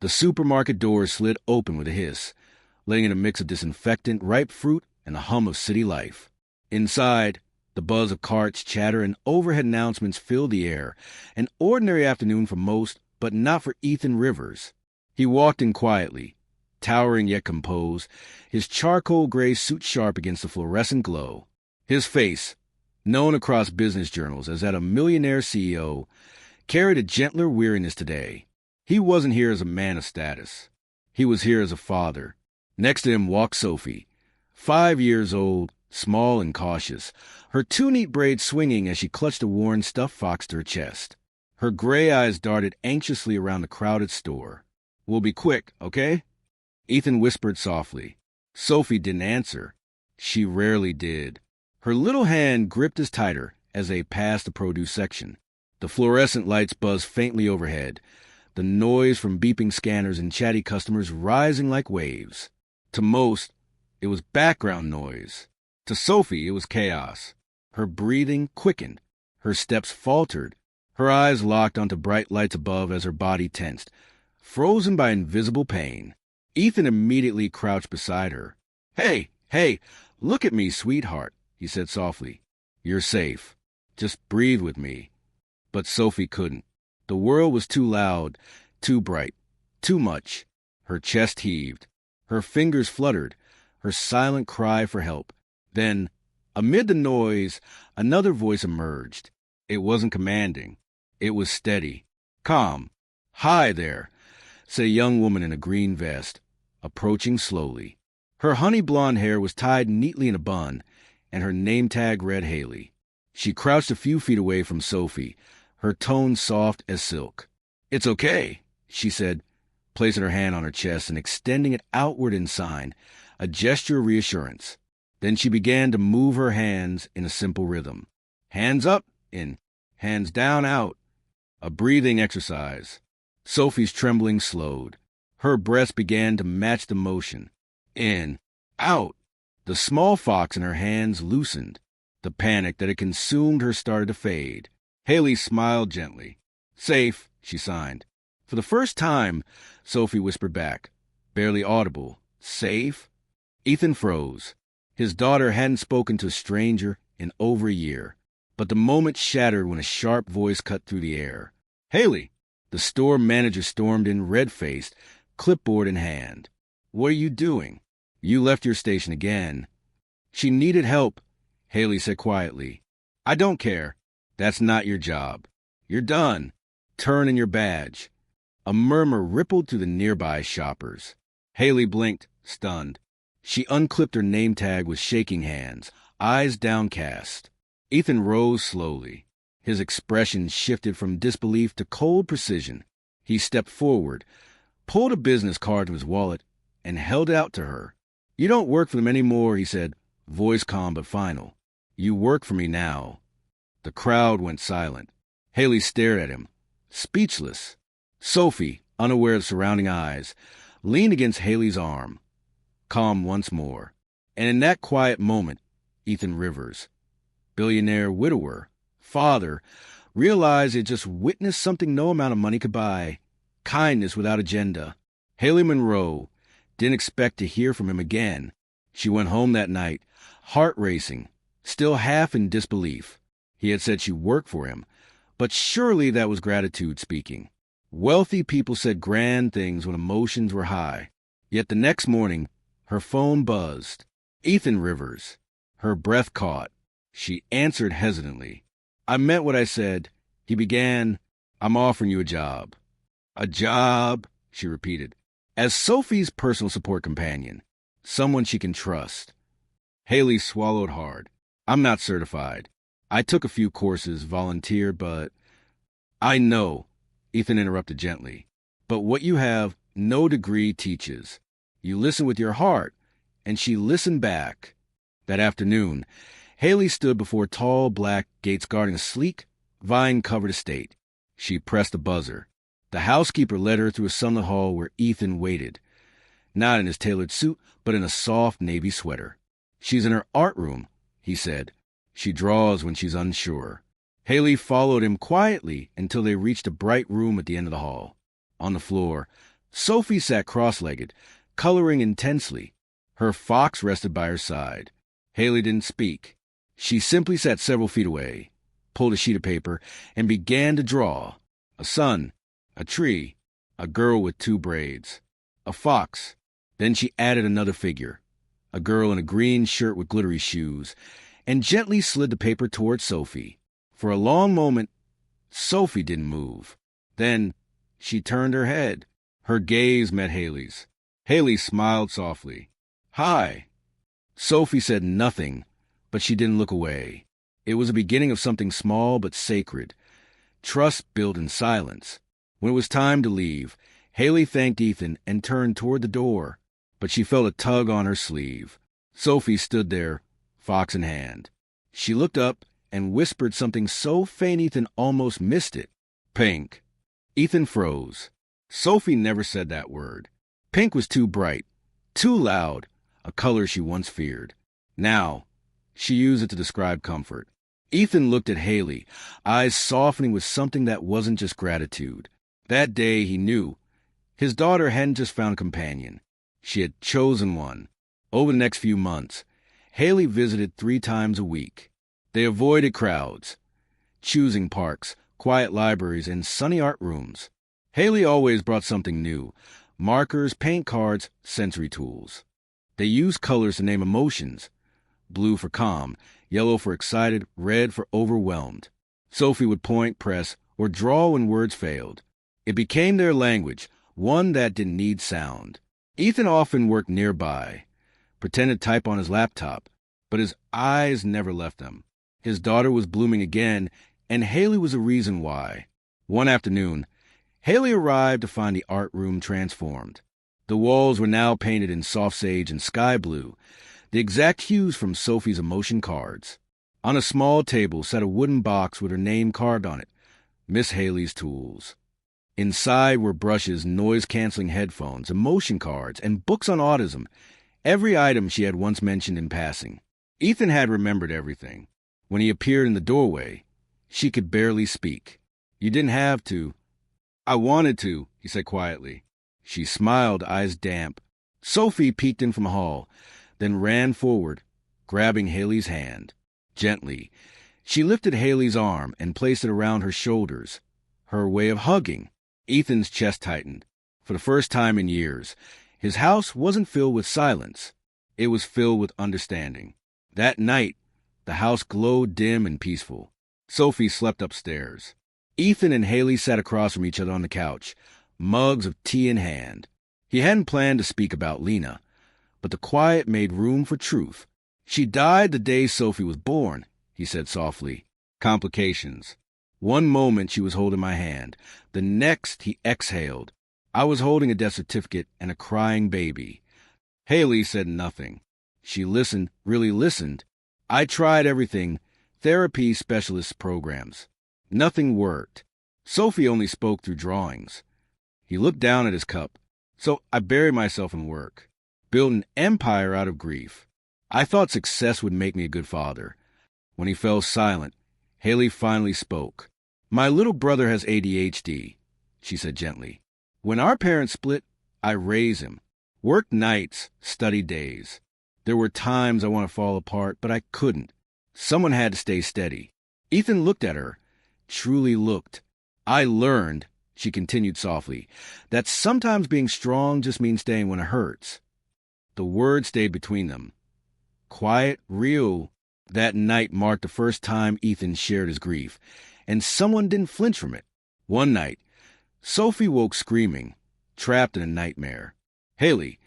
The supermarket doors slid open with a hiss, letting in a mix of disinfectant, ripe fruit, and the hum of city life. Inside, the buzz of carts, chatter, and overhead announcements filled the air. An ordinary afternoon for most, but not for Ethan Rivers. He walked in quietly, towering yet composed, his charcoal gray suit sharp against the fluorescent glow. His face, known across business journals as that of millionaire CEO, carried a gentler weariness today. He wasn't here as a man of status. He was here as a father. Next to him walked Sophie, 5 years old, small and cautious, her two neat braids swinging as she clutched a worn stuffed fox to her chest. Her gray eyes darted anxiously around the crowded store. "We'll be quick, okay?" Ethan whispered softly. Sophie didn't answer. She rarely did. Her little hand gripped his tighter as they passed the produce section. The fluorescent lights buzzed faintly overhead, the noise from beeping scanners and chatty customers rising like waves. To most, it was background noise. To Sophie, it was chaos. Her breathing quickened. Her steps faltered. Her eyes locked onto bright lights above as her body tensed, frozen by invisible pain. Ethan immediately crouched beside her. Hey, look at me, sweetheart," he said softly. "You're safe. Just breathe with me." But Sophie couldn't. The world was too loud, too bright, too much. Her chest heaved. Her fingers fluttered, her silent cry for help. Then, amid the noise, another voice emerged. It wasn't commanding. It was steady, calm. "Hi there," said a young woman in a green vest, approaching slowly. Her honey blonde hair was tied neatly in a bun, and her name tag read Haley. She crouched a few feet away from Sophie, her tone soft as silk. "It's okay," she said, placing her hand on her chest and extending it outward in sign, a gesture of reassurance. Then she began to move her hands in a simple rhythm. Hands up, in. Hands down, out. A breathing exercise. Sophie's trembling slowed. Her breath began to match the motion. In. Out. The small fox in her hands loosened. The panic that had consumed her started to fade. Haley smiled gently. "Safe," she signed. For the first time, Sophie whispered back, barely audible. "Safe?" Ethan froze. His daughter hadn't spoken to a stranger in over a year. But the moment shattered when a sharp voice cut through the air. "Haley!" The store manager stormed in, red-faced, clipboard in hand. "What are you doing? You left your station again." "She needed help," Haley said quietly. "I don't care. That's not your job. You're done. Turn in your badge." A murmur rippled through the nearby shoppers. Haley blinked, stunned. She unclipped her name tag with shaking hands, eyes downcast. Ethan rose slowly. His expression shifted from disbelief to cold precision. He stepped forward, pulled a business card from his wallet, and held it out to her. "You don't work for them anymore," he said, voice calm but final. "You work for me now." The crowd went silent. Haley stared at him, speechless. Sophie, unaware of surrounding eyes, leaned against Haley's arm, calm once more. And in that quiet moment, Ethan Rivers, billionaire widower, father, realized he had just witnessed something no amount of money could buy. Kindness without agenda. Haley Monroe didn't expect to hear from him again. She went home that night, heart racing, still half in disbelief. He had said she worked for him, but surely that was gratitude speaking. Wealthy people said grand things when emotions were high. Yet the next morning, her phone buzzed. Ethan Rivers. Her breath caught. She answered hesitantly. "I meant what I said." He began, "I'm offering you a job." "A job," she repeated. "As Sophie's personal support companion. Someone she can trust." Haley swallowed hard. "I'm not certified. I took a few courses, volunteered, but—" "I know," Ethan interrupted gently. "But what you have, no degree teaches. You listen with your heart." And she listened back. That afternoon, Haley stood before tall black gates guarding a sleek, vine-covered estate. She pressed a buzzer. The housekeeper led her through a sunlit hall where Ethan waited. Not in his tailored suit, but in a soft navy sweater. "She's in her art room," he said. "She draws when she's unsure." Haley followed him quietly until they reached a bright room at the end of the hall. On the floor, Sophie sat cross-legged, coloring intensely. Her fox rested by her side. Haley didn't speak. She simply sat several feet away, pulled a sheet of paper, and began to draw. A sun, a tree, a girl with 2 braids, a fox. Then she added another figure, a girl in a green shirt with glittery shoes, and gently slid the paper toward Sophie. For a long moment, Sophie didn't move. Then she turned her head. Her gaze met Haley's. Haley smiled softly. "Hi." Sophie said nothing, but she didn't look away. It was the beginning of something small but sacred. Trust built in silence. When it was time to leave, Haley thanked Ethan and turned toward the door, but she felt a tug on her sleeve. Sophie stood there, fox in hand. She looked up and whispered something so faint Ethan almost missed it. "Pink." Ethan froze. Sophie never said that word. Pink was too bright, too loud, a color she once feared. Now, she used it to describe comfort. Ethan looked at Haley, eyes softening with something that wasn't just gratitude. That day, he knew. His daughter hadn't just found a companion. She had chosen one. Over the next few months, Haley visited 3 times a week. They avoided crowds, choosing parks, quiet libraries, and sunny art rooms. Haley always brought something new: markers, paint cards, sensory tools. They used colors to name emotions: blue for calm, yellow for excited, red for overwhelmed. Sophie would point, press, or draw when words failed. It became their language, one that didn't need sound. Ethan often worked nearby, pretended to type on his laptop, but his eyes never left him. His daughter was blooming again, and Haley was the reason why. One afternoon, Haley arrived to find the art room transformed. The walls were now painted in soft sage and sky blue, the exact hues from Sophie's emotion cards. On a small table sat a wooden box with her name carved on it, Miss Haley's Tools. Inside were brushes, noise-canceling headphones, emotion cards, and books on autism, every item she had once mentioned in passing. Ethan had remembered everything. When he appeared in the doorway, she could barely speak. "You didn't have to." "I wanted to," he said quietly. She smiled, eyes damp. Sophie peeked in from the hall, then ran forward, grabbing Haley's hand. Gently, she lifted Haley's arm and placed it around her shoulders, her way of hugging. Ethan's chest tightened. For the first time in years, his house wasn't filled with silence. It was filled with understanding. That night, the house glowed dim and peaceful. Sophie slept upstairs. Ethan and Haley sat across from each other on the couch, mugs of tea in hand. He hadn't planned to speak about Lena, but the quiet made room for truth. "She died the day Sophie was born," he said softly. "Complications." One moment she was holding my hand. The next he exhaled. I was holding a death certificate and a crying baby. Haley said nothing. She listened, really listened. I tried everything: therapy, specialist programs. Nothing worked. Sophie only spoke through drawings. He looked down at his cup. "So I buried myself in work. Built an empire out of grief. I thought success would make me a good father." When he fell silent, Haley finally spoke. "My little brother has ADHD," she said gently. "When our parents split, I raised him. Worked nights, studied days. There were times I wanted to fall apart, but I couldn't. Someone had to stay steady." Ethan looked at her, truly looked. "I learned," she continued softly, "that sometimes being strong just means staying when it hurts." The words stayed between them. Quiet, real. That night marked the first time Ethan shared his grief, and someone didn't flinch from it. One night, Sophie woke screaming, trapped in a nightmare. Haley,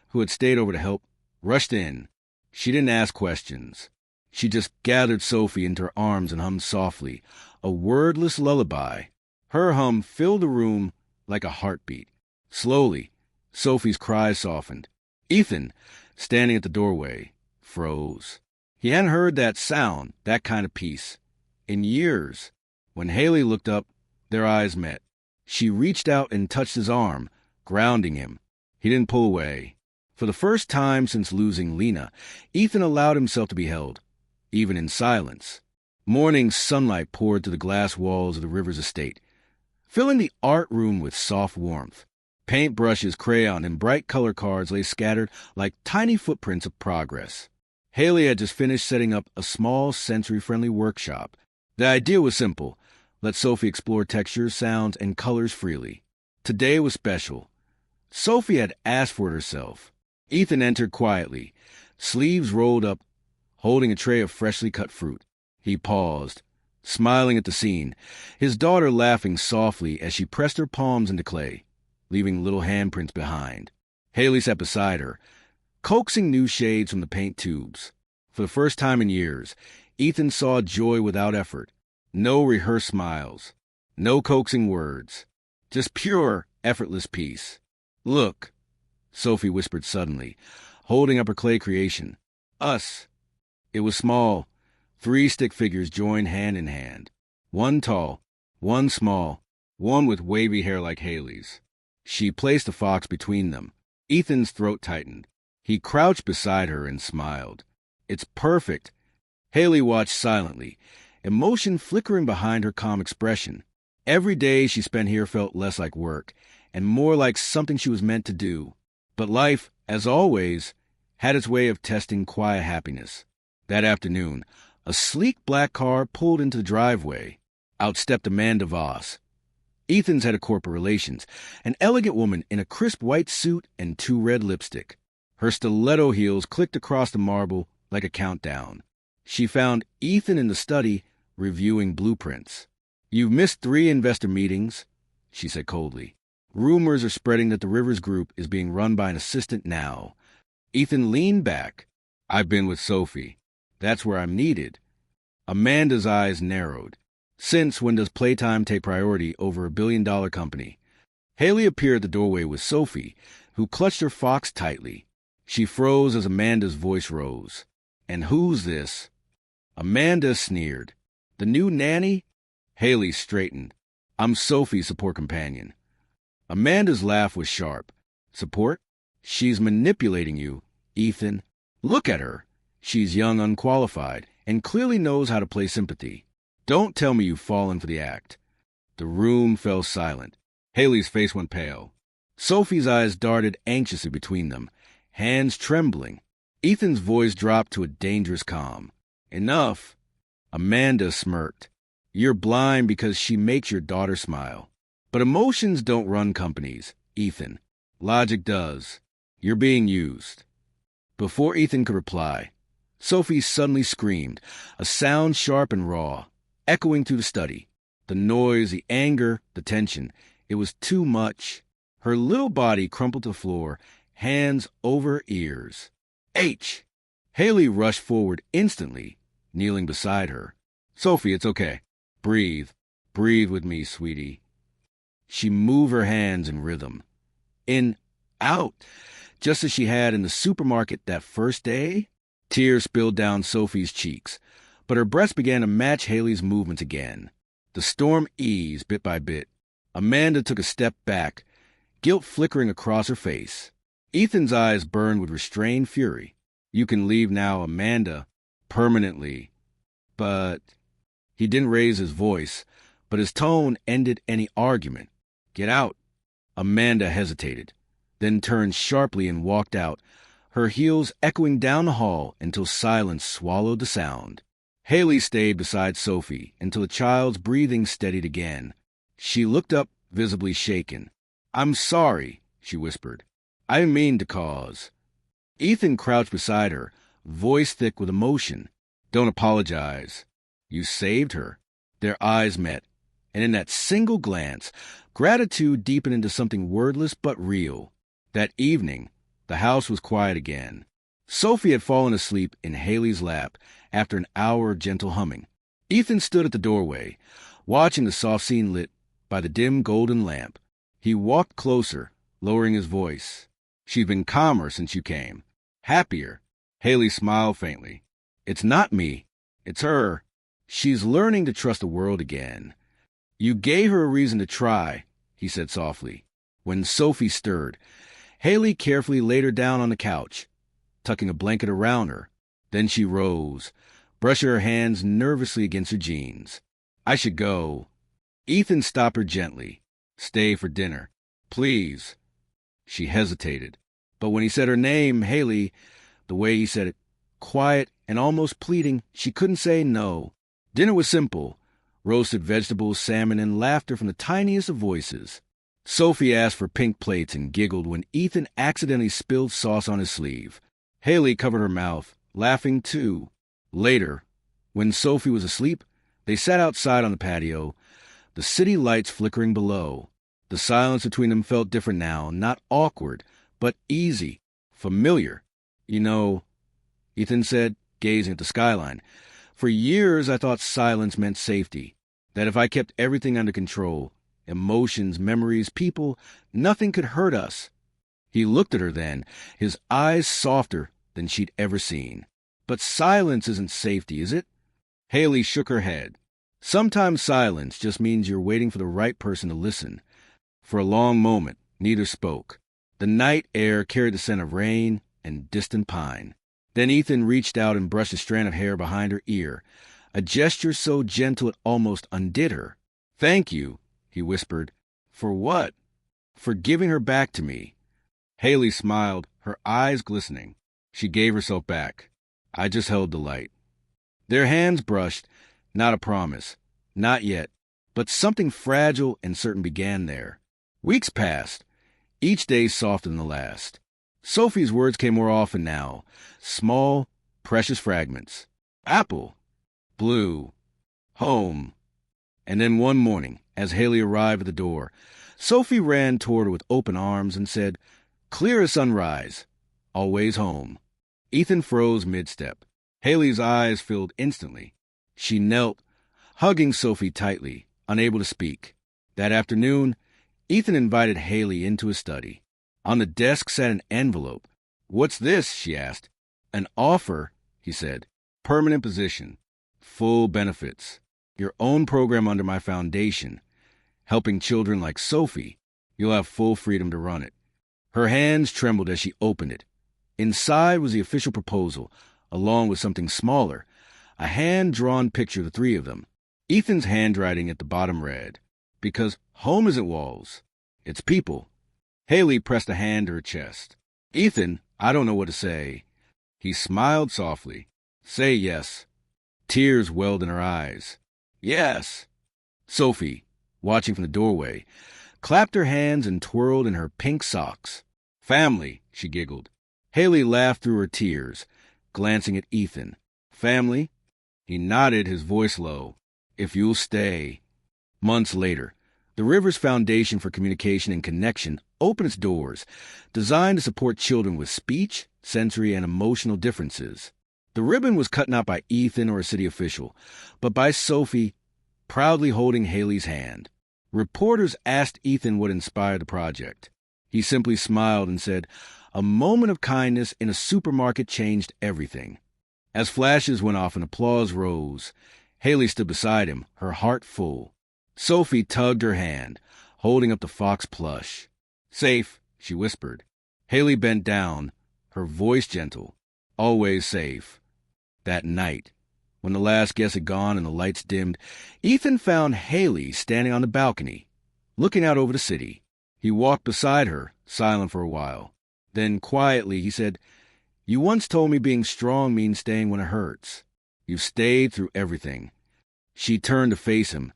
who had stayed over to help, rushed in. She didn't ask questions. She just gathered Sophie into her arms and hummed softly, a wordless lullaby. Her hum filled the room like a heartbeat. Slowly, Sophie's cries softened. Ethan, standing at the doorway, froze. He hadn't heard that sound, that kind of peace, in years. When Haley looked up, their eyes met. She reached out and touched his arm, grounding him. He didn't pull away. For the first time since losing Lena, Ethan allowed himself to be held, even in silence. Morning sunlight poured through the glass walls of the Rivers estate, filling the art room with soft warmth. Paintbrushes, crayon, and bright color cards lay scattered like tiny footprints of progress. Haley had just finished setting up a small, sensory-friendly workshop. The idea was simple: let Sophie explore textures, sounds, and colors freely. Today was special. Sophie had asked for it herself. Ethan entered quietly, sleeves rolled up, holding a tray of freshly cut fruit. He paused, smiling at the scene, his daughter laughing softly as she pressed her palms into clay, leaving little handprints behind. Haley sat beside her, coaxing new shades from the paint tubes. For the first time in years, Ethan saw joy without effort. No rehearsed smiles, no coaxing words, just pure, effortless peace. "Look," Sophie whispered suddenly, holding up her clay creation. "Us." It was small. 3 stick figures joined hand in hand. One tall, one small, one with wavy hair like Haley's. She placed a fox between them. Ethan's throat tightened. He crouched beside her and smiled. "It's perfect." Haley watched silently, emotion flickering behind her calm expression. Every day she spent here felt less like work and more like something she was meant to do. But life, as always, had its way of testing quiet happiness. That afternoon, a sleek black car pulled into the driveway. Out stepped Amanda Voss, Ethan's head of corporate relations, an elegant woman in a crisp white suit and 2 red lipstick. Her stiletto heels clicked across the marble like a countdown. She found Ethan in the study, reviewing blueprints. "You've missed 3 investor meetings," she said coldly. "Rumors are spreading that the Rivers Group is being run by an assistant now." Ethan leaned back. "I've been with Sophie. That's where I'm needed." Amanda's eyes narrowed. "Since when does playtime take priority over a billion-dollar company?" Haley appeared at the doorway with Sophie, who clutched her fox tightly. She froze as Amanda's voice rose. "And who's this?" Amanda sneered. "The new nanny?" Haley straightened. "I'm Sophie's support companion." Amanda's laugh was sharp. "Support? She's manipulating you, Ethan. Look at her. She's young, unqualified, and clearly knows how to play sympathy. Don't tell me you've fallen for the act." The room fell silent. Haley's face went pale. Sophie's eyes darted anxiously between them, hands trembling. Ethan's voice dropped to a dangerous calm. "Enough." Amanda smirked. "You're blind because she makes your daughter smile. But emotions don't run companies, Ethan. Logic does. You're being used." Before Ethan could reply, Sophie suddenly screamed, a sound sharp and raw, echoing through the study. The noise, the anger, the tension. It was too much. Her little body crumpled to the floor, hands over ears. "H!" Haley rushed forward instantly, kneeling beside her. "Sophie, it's okay. Breathe. Breathe with me, sweetie." She moved her hands in rhythm. In, out, just as she had in the supermarket that first day. Tears spilled down Sophie's cheeks, but her breasts began to match Haley's movements again. The storm eased bit by bit. Amanda took a step back, guilt flickering across her face. Ethan's eyes burned with restrained fury. "You can leave now, Amanda. Permanently." But he didn't raise his voice, but his tone ended any argument. "Get out." Amanda hesitated, then turned sharply and walked out, her heels echoing down the hall until silence swallowed the sound. Haley stayed beside Sophie until the child's breathing steadied again. She looked up, visibly shaken. "I'm sorry," she whispered. "I didn't mean to cause." Ethan crouched beside her, voice thick with emotion. "Don't apologize. You saved her." Their eyes met, and in that single glance, gratitude deepened into something wordless but real. That evening, the house was quiet again. Sophie had fallen asleep in Haley's lap after an hour of gentle humming. Ethan stood at the doorway, watching the soft scene lit by the dim golden lamp. He walked closer, lowering his voice. "She's been calmer since you came. Happier." Haley smiled faintly. "It's not me. It's her. She's learning to trust the world again." "You gave her a reason to try," he said softly. When Sophie stirred, Haley carefully laid her down on the couch, tucking a blanket around her. Then she rose, brushing her hands nervously against her jeans. "I should go." Ethan stopped her gently. "Stay for dinner. Please." She hesitated. But when he said her name, Haley, the way he said it, quiet and almost pleading, she couldn't say no. Dinner was simple. Roasted vegetables, salmon, and laughter from the tiniest of voices. Sophie asked for pink plates and giggled when Ethan accidentally spilled sauce on his sleeve. Haley covered her mouth, laughing too. Later, when Sophie was asleep, they sat outside on the patio, the city lights flickering below. The silence between them felt different now, not awkward, but easy, familiar. You know, Ethan said, gazing at the skyline, for years I thought silence meant safety, that if I kept everything under control, emotions, memories, people, nothing could hurt us. He looked at her then, his eyes softer than she'd ever seen. But silence isn't safety, is it? Haley shook her head. Sometimes silence just means you're waiting for the right person to listen. For a long moment, neither spoke. The night air carried the scent of rain and distant pine. Then Ethan reached out and brushed a strand of hair behind her ear, a gesture so gentle it almost undid her. "Thank you," he whispered. "For what?" "For giving her back to me." Haley smiled, her eyes glistening. She gave herself back. I just held the light. Their hands brushed, not a promise, not yet, but something fragile and certain began there. Weeks passed, each day softer than the last. Sophie's words came more often now, small, precious fragments. Apple, blue, home. And then one morning, as Haley arrived at the door, Sophie ran toward her with open arms and said, "Clear as sunrise, always home." Ethan froze mid-step. Haley's eyes filled instantly. She knelt, hugging Sophie tightly, unable to speak. That afternoon, Ethan invited Haley into his study. On the desk sat an envelope. "What's this?" she asked. "An offer," he said. "Permanent position. Full benefits. Your own program under my foundation. Helping children like Sophie. You'll have full freedom to run it." Her hands trembled as she opened it. Inside was the official proposal, along with something smaller, a hand-drawn picture of the three of them. Ethan's handwriting at the bottom read, "Because home isn't walls, it's people." Haley pressed a hand to her chest. "Ethan, I don't know what to say." He smiled softly. "Say yes." Tears welled in her eyes. "Yes." Sophie, watching from the doorway, clapped her hands and twirled in her pink socks. "Family," she giggled. Haley laughed through her tears, glancing at Ethan. "Family?" He nodded, his voice low. "If you'll stay." Months later, the Rivers Foundation for Communication and Connection opened its doors, designed to support children with speech, sensory, and emotional differences. The ribbon was cut not by Ethan or a city official, but by Sophie, proudly holding Haley's hand. Reporters asked Ethan what inspired the project. He simply smiled and said, "A moment of kindness in a supermarket changed everything." As flashes went off and applause rose, Haley stood beside him, her heart full. Sophie tugged her hand, holding up the fox plush. "Safe," she whispered. Haley bent down, her voice gentle. "Always safe." That night, when the last guest had gone and the lights dimmed, Ethan found Haley standing on the balcony, looking out over the city. He walked beside her, silent for a while. Then, quietly, he said, "You once told me being strong means staying when it hurts. You've stayed through everything." She turned to face him,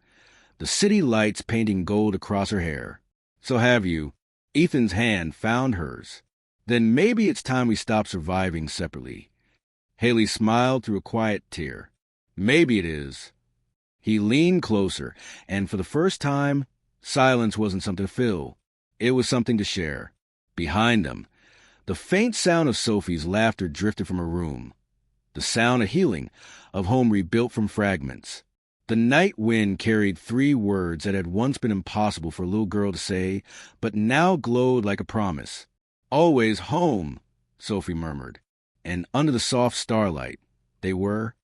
the city lights painting gold across her hair. "So have you." Ethan's hand found hers. "Then maybe it's time we stop surviving separately." Haley smiled through a quiet tear. "Maybe it is." He leaned closer, and for the first time, silence wasn't something to fill. It was something to share. Behind them, the faint sound of Sophie's laughter drifted from her room. The sound of healing, of home rebuilt from fragments. The night wind carried three words that had once been impossible for a little girl to say, but now glowed like a promise. "Always home," Sophie murmured. And under the soft starlight, they were